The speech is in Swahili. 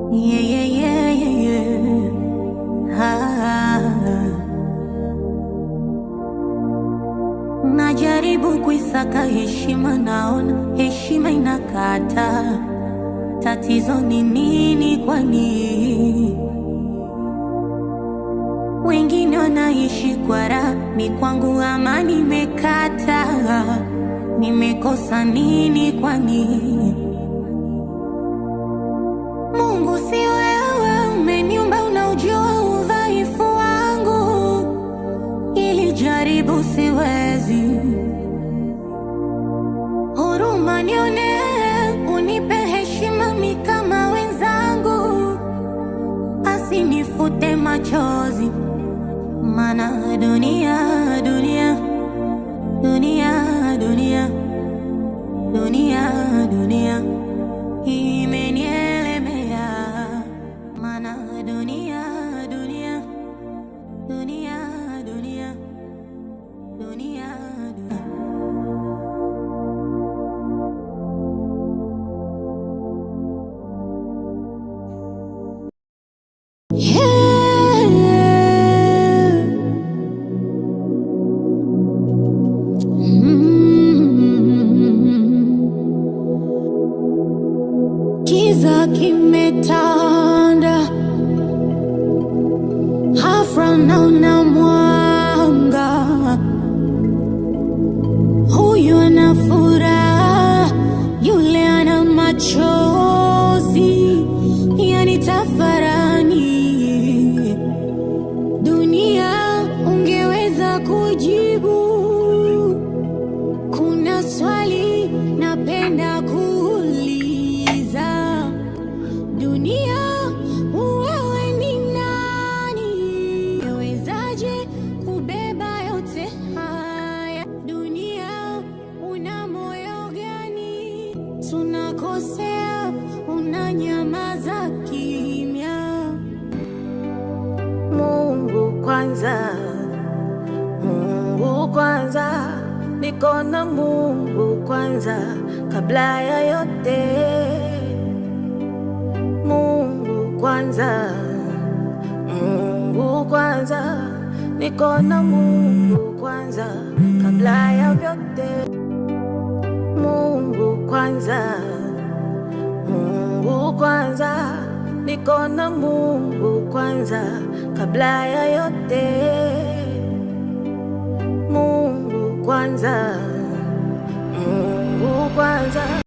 Yeah, yeah, yeah, yeah, yeah. Najaribu kuisaka heshima, naona heshima inakata. Tatizo ni nini kwani? Wengine wanaishi kwa raha, mi kwangu amani imekata. Nimekosa nini kwani? Mungu si wewe, umeniumba unaujua udhaifu wangu. Ili jaribu siwezi, huruma nione, unipe heshima mi kama wenzangu. Asinifute machozi, mana dunia, dunia, dunia, dunia, dunia, dunia imenielemea. Mana dunia, dunia, dunia, dunia, dunia, dunia. Kiza kimetanda, hafra naona mwanga. Huyu ana furaha, yule ana machozi, yani tafarani. Dunia ungeweza kujibu, kuna swali napenda kuuliza. Dunia, wewe ni nani? Wewezaje kubeba yote haya? Dunia, una moyo gani? Tunakosea, unanyamaza kimya. Mungu kwanza, Mungu kwanza, niko na Mungu kwanza kabla ya yote. Mungu kwanza, Mungu kwanza, niko na Mungu kwanza kabla ya vyote. Mungu kwanza, Mungu kwanza, niko na Mungu kwanza kabla ya yote. Mungu kwanza, Mungu kwanza.